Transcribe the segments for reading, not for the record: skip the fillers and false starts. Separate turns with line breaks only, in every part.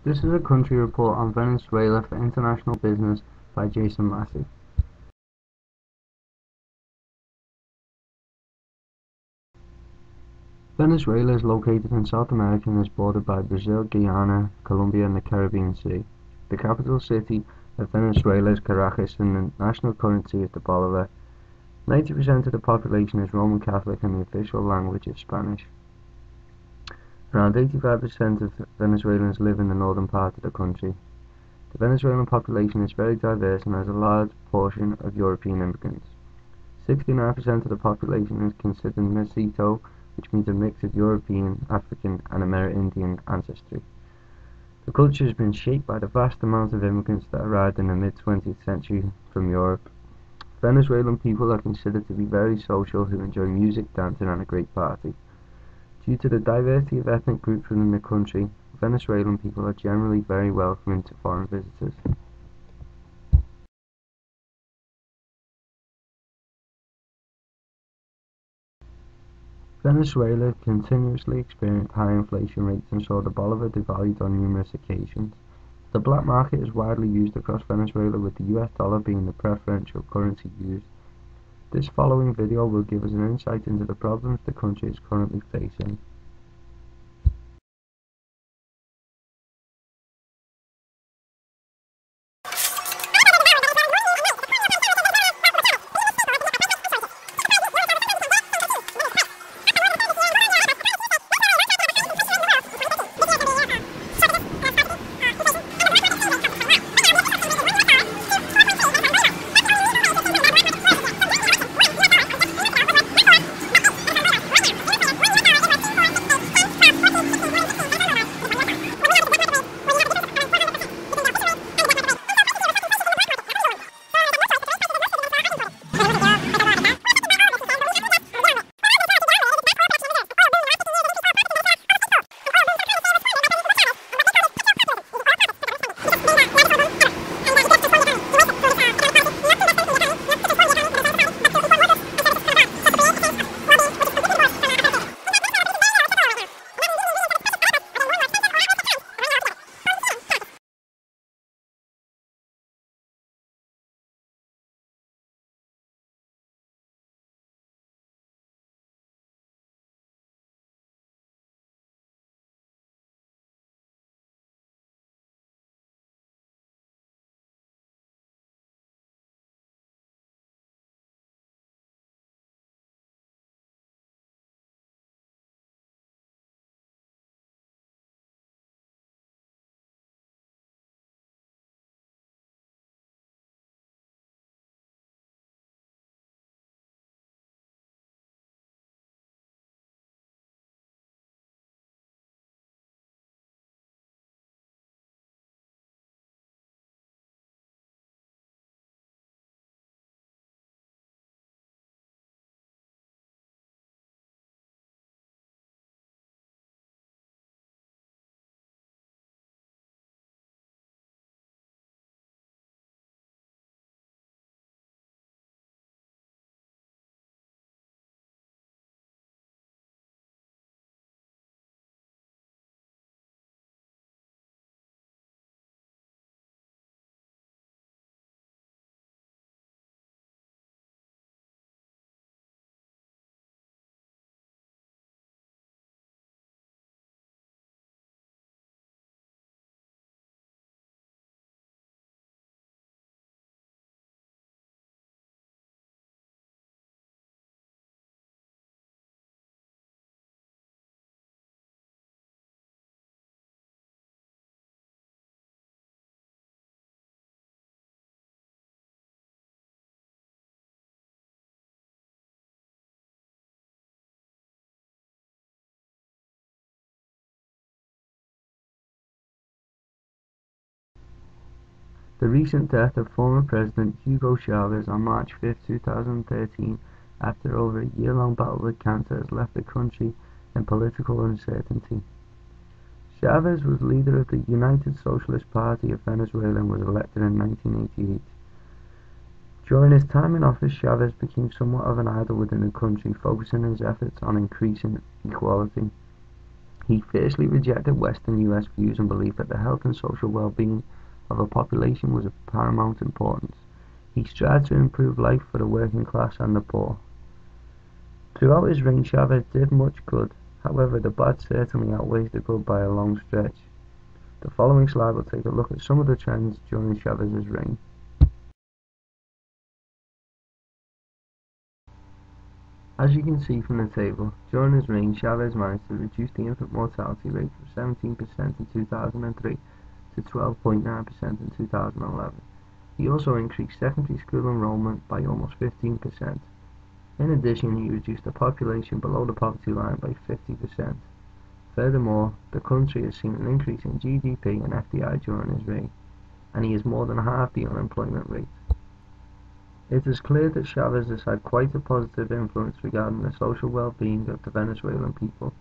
This is a country report on Venezuela for International Business by Jason Massie. Venezuela is located in South America and is bordered by Brazil, Guyana, Colombia and the Caribbean Sea. The capital city of Venezuela is Caracas and the national currency is the bolivar. 90% of the population is Roman Catholic and the official language is Spanish. Around 85% of Venezuelans live in the northern part of the country. The Venezuelan population is very diverse and has a large portion of European immigrants. 69% of the population is considered mestizo, which means a mix of European, African and Amerindian ancestry. The culture has been shaped by the vast amount of immigrants that arrived in the mid-20th century from Europe. Venezuelan people are considered to be very social, who enjoy music, dancing and a great party. Due to the diversity of ethnic groups within the country, Venezuelan people are generally very welcoming to foreign visitors. Venezuela continuously experienced high inflation rates and saw the bolivar devalued on numerous occasions. The black market is widely used across Venezuela, with the US dollar being the preferential currency used. This following video will give us an insight into the problems the country is currently facing. The recent death of former President Hugo Chavez on March 5, 2013, after over a year-long battle with cancer, has left the country in political uncertainty. Chavez was leader of the United Socialist Party of Venezuela and was elected in 1988. During his time in office, Chavez became somewhat of an idol within the country, focusing his efforts on increasing equality. He fiercely rejected Western US views and believed that the health and social well-being of a population was of paramount importance. He strived to improve life for the working class and the poor. Throughout his reign, Chavez did much good. However, the bad certainly outweighs the good by a long stretch. The following slide will take a look at some of the trends during Chavez's reign. As you can see from the table, during his reign, Chavez managed to reduce the infant mortality rate from 17% in 2003 to 12.9% in 2011. He also increased secondary school enrollment by almost 15%. In addition, he reduced the population below the poverty line by 50%. Furthermore, the country has seen an increase in GDP and FDI during his reign, and he has more than halved the unemployment rate. It is clear that Chavez has had quite a positive influence regarding the social well-being of the Venezuelan people.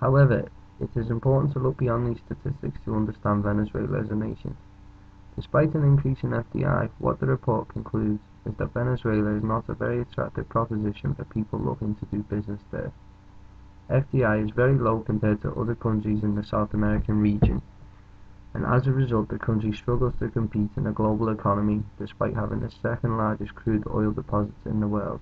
However, it is important to look beyond these statistics to understand Venezuela as a nation. Despite an increase in FDI, what the report concludes is that Venezuela is not a very attractive proposition for people looking to do business there. FDI is very low compared to other countries in the South American region, and as a result the country struggles to compete in the global economy despite having the second largest crude oil deposits in the world.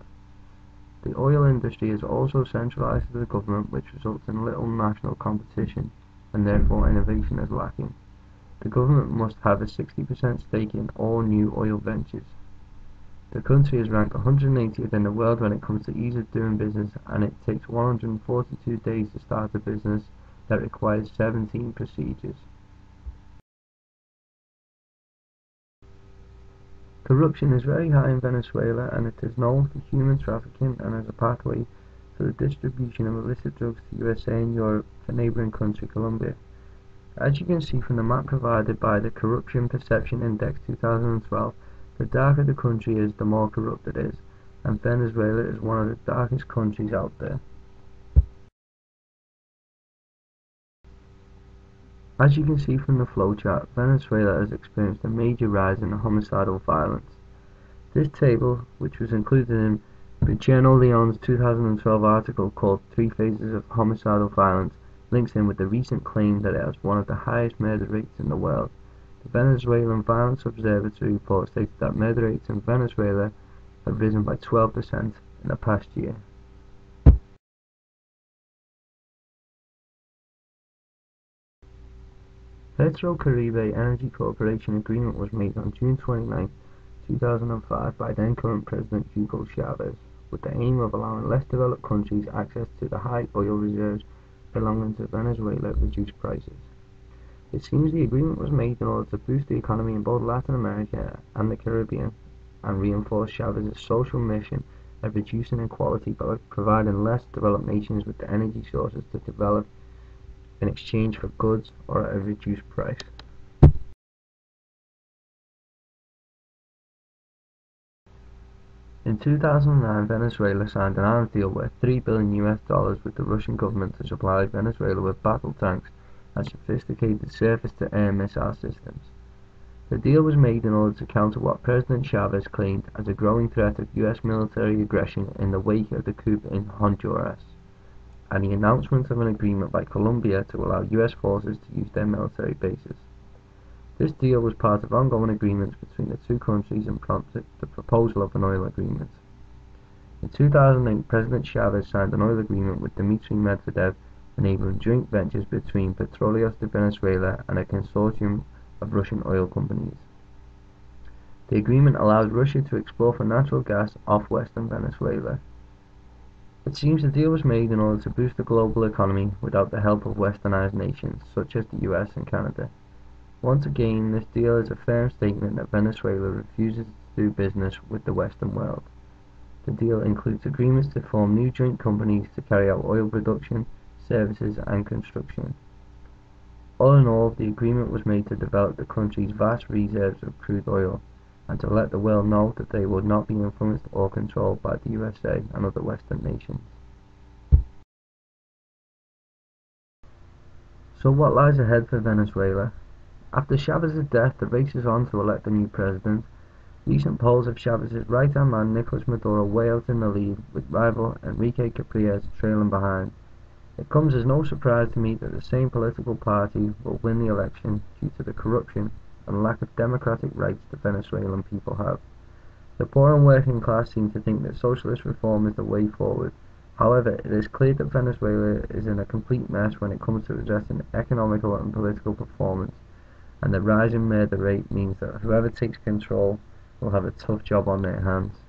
The oil industry is also centralized to the government, which results in little national competition, and therefore innovation is lacking. The government must have a 60% stake in all new oil ventures. The country is ranked 180th in the world when it comes to ease of doing business, and it takes 142 days to start a business that requires 17 procedures. Corruption is very high in Venezuela, and it is known for human trafficking and as a pathway to the distribution of illicit drugs to USA and Europe for neighboring country Colombia. As you can see from the map provided by the Corruption Perception Index 2012, the darker the country is, the more corrupt it is, and Venezuela is one of the darkest countries out there. As you can see from the flowchart, Venezuela has experienced a major rise in homicidal violence. This table, which was included in Briceño Leon's 2012 article called Three Phases of Homicidal Violence, links in with the recent claim that it has one of the highest murder rates in the world. The Venezuelan Violence Observatory report states that murder rates in Venezuela have risen by 12% in the past year. Petrocaribe Energy Corporation agreement was made on June 29, 2005 by then-current President Hugo Chavez, with the aim of allowing less developed countries access to the high oil reserves belonging to Venezuela at reduced prices. It seems the agreement was made in order to boost the economy in both Latin America and the Caribbean, and reinforce Chavez's social mission of reducing inequality by providing less developed nations with the energy sources to develop in exchange for goods or at a reduced price. In 2009, Venezuela signed an arms deal worth $3 billion with the Russian government to supply Venezuela with battle tanks and sophisticated surface-to-air missile systems. The deal was made in order to counter what President Chavez claimed as a growing threat of US military aggression in the wake of the coup in Honduras, and the announcement of an agreement by Colombia to allow US forces to use their military bases. This deal was part of ongoing agreements between the two countries and prompted the proposal of an oil agreement. In 2008, President Chavez signed an oil agreement with Dmitry Medvedev, enabling joint ventures between Petróleos de Venezuela and a consortium of Russian oil companies. The agreement allowed Russia to explore for natural gas off western Venezuela. It seems the deal was made in order to boost the global economy without the help of westernized nations, such as the US and Canada. Once again, this deal is a firm statement that Venezuela refuses to do business with the Western world. The deal includes agreements to form new joint companies to carry out oil production, services and construction. All in all, the agreement was made to develop the country's vast reserves of crude oil, and to let the world know that they would not be influenced or controlled by the USA and other Western nations. So what lies ahead for Venezuela? After Chavez's death, the race is on to elect a new president. Recent polls have Chavez's right-hand man Nicolas Maduro way out in the lead, with rival Enrique Capriles trailing behind. It comes as no surprise to me that the same political party will win the election due to the corruption and lack of democratic rights the Venezuelan people have. The poor and working class seem to think that socialist reform is the way forward. However, it is clear that Venezuela is in a complete mess when it comes to addressing economical and political performance, and the rising murder rate means that whoever takes control will have a tough job on their hands.